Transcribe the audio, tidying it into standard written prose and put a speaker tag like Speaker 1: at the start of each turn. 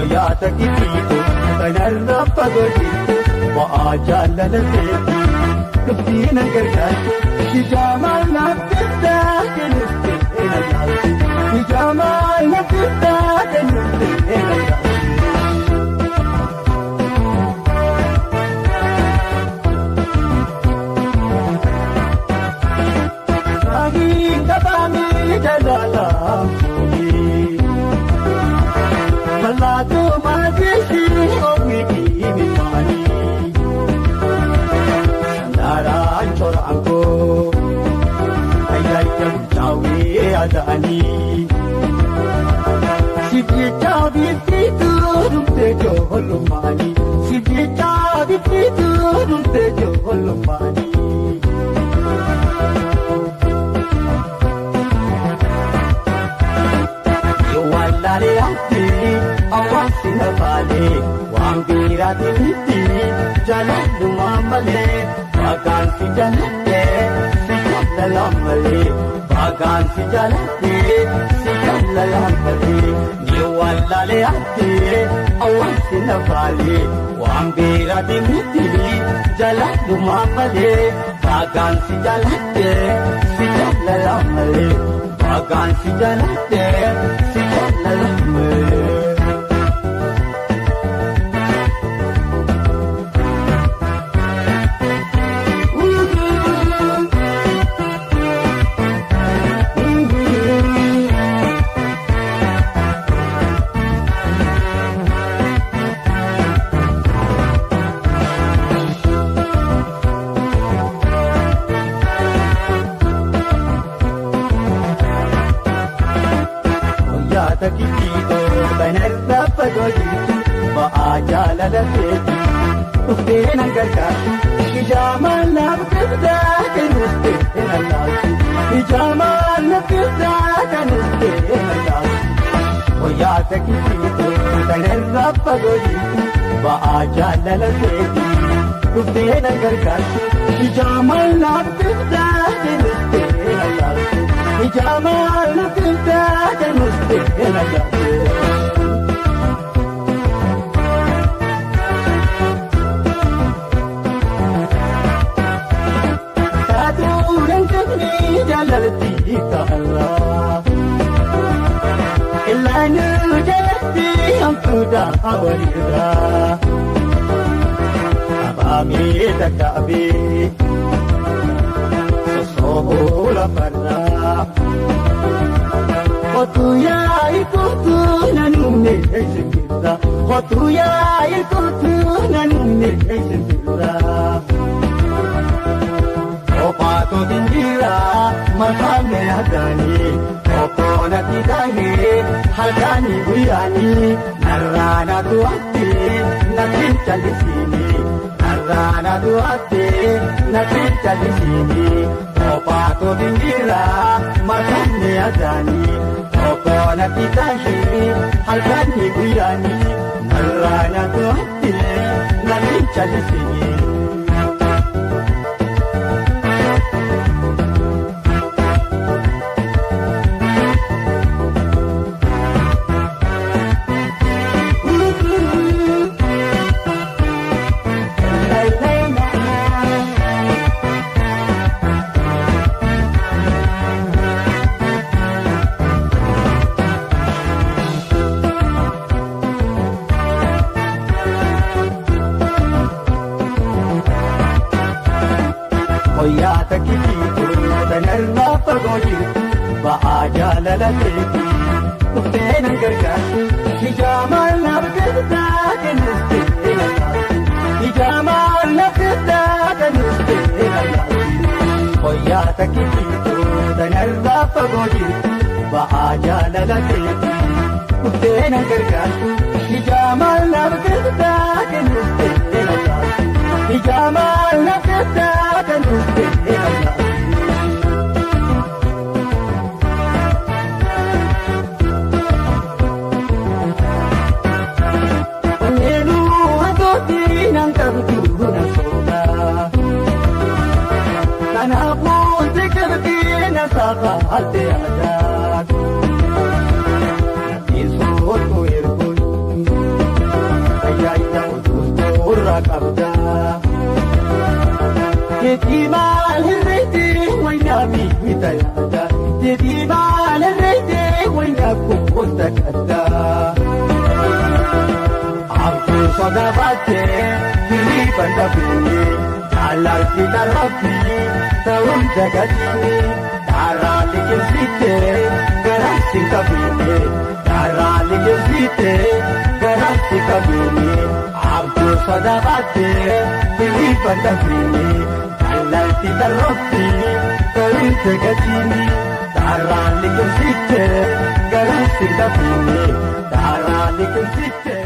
Speaker 1: Hoyata kitiito kanarra fagooti ba'aa jaalalateeti dubbiin gargaartu hijaamaa naaffisaa kennuutti eenyaalti hijaamaa naaffisaa kennuutti eenyaalti. Sahi kabaami jalala. Malatu magisi omiki mimani Sandara anchora angko Ayayam chawi adani Sibye chawi pitu rumte jolumani Sibye chawi pitu rumte jolumani Yo walale ati Awasi nafale, wangira dimiti, jalan male, bagan si jalate, si lamale, bagan si jalate, si lamale. Niwalale ati, awasi nafale, wangira dimiti, jalan male, bagan si jalate, si lamale, bagan si jalate, si lamale. Takitiito kanarra fagooti ba'aa jaalalateeti dhufteen gargaartu hijaamaa naaffisaa kennuutti eenyaalti hijaamaa naaffisaa kennuutti eenyaalti. Hoyaa takitiito kanarra fagooti ba'aa jaalalateeti dhufteen gargaartu hijaamaa naaffisaa kennuutti eenyaalti. Hijaamaa naaffisaa kennuutti eenyaalti. Taatuudhaan sabni jaalalatti kaa'aa. Ilaanuu jalatti hamtuudha walirraa. Abaamee dadhaabee. Sosoho lafarraa. Hotuyaa ikutu nanumne eesinbirra. Hotuyaa ikutu nanumne eesinbirra. Kophaatu dinjira makaane hagaani. Kophoona tidahee halkaani guyyaani. Narraana du'aatti natiin callisiini. Narraana du'aatti natiin callisiini. Kophaatu dinjira makaane hagaani. Kophoona tidahee halkaani guyyaani. Narraana du'aatti natiin callisiini. Hoyaa takitiito kanarra fagooti ba'aa jaalalateeti dhufteen gargaartu hijaamaa naaffisaa kennuutti eenyaalti hijaamaa naaffisaa kennuutti eenyaalti. Hoyaa takitiito kanarra fagooti ba'aa jaalalateeti dhufteen gargaartu hijaamaa naaffisaa kennuutti eenyaalti hijaamaa naaffisaa kennuutti eenyaalti. Ate ada, nabi soto ergun, Tetiimaan hirreetti wayyaa miidhita yaada. Tetiimaan hirreetti wayyaa kukkuta kadda. Abduu soda baattee hirriban dhabee jaallalti dharrabbii ta'uun dagatee daaraa liqimsiitee garaatti qabee daaraa liqimsiitee garaatti qabee abduu soda baattee hirriban dhabee jaallalti dharrabbii ta'uun dagatee daaraa liqimsiitee garaatti qabee daaraa liqimsiitee.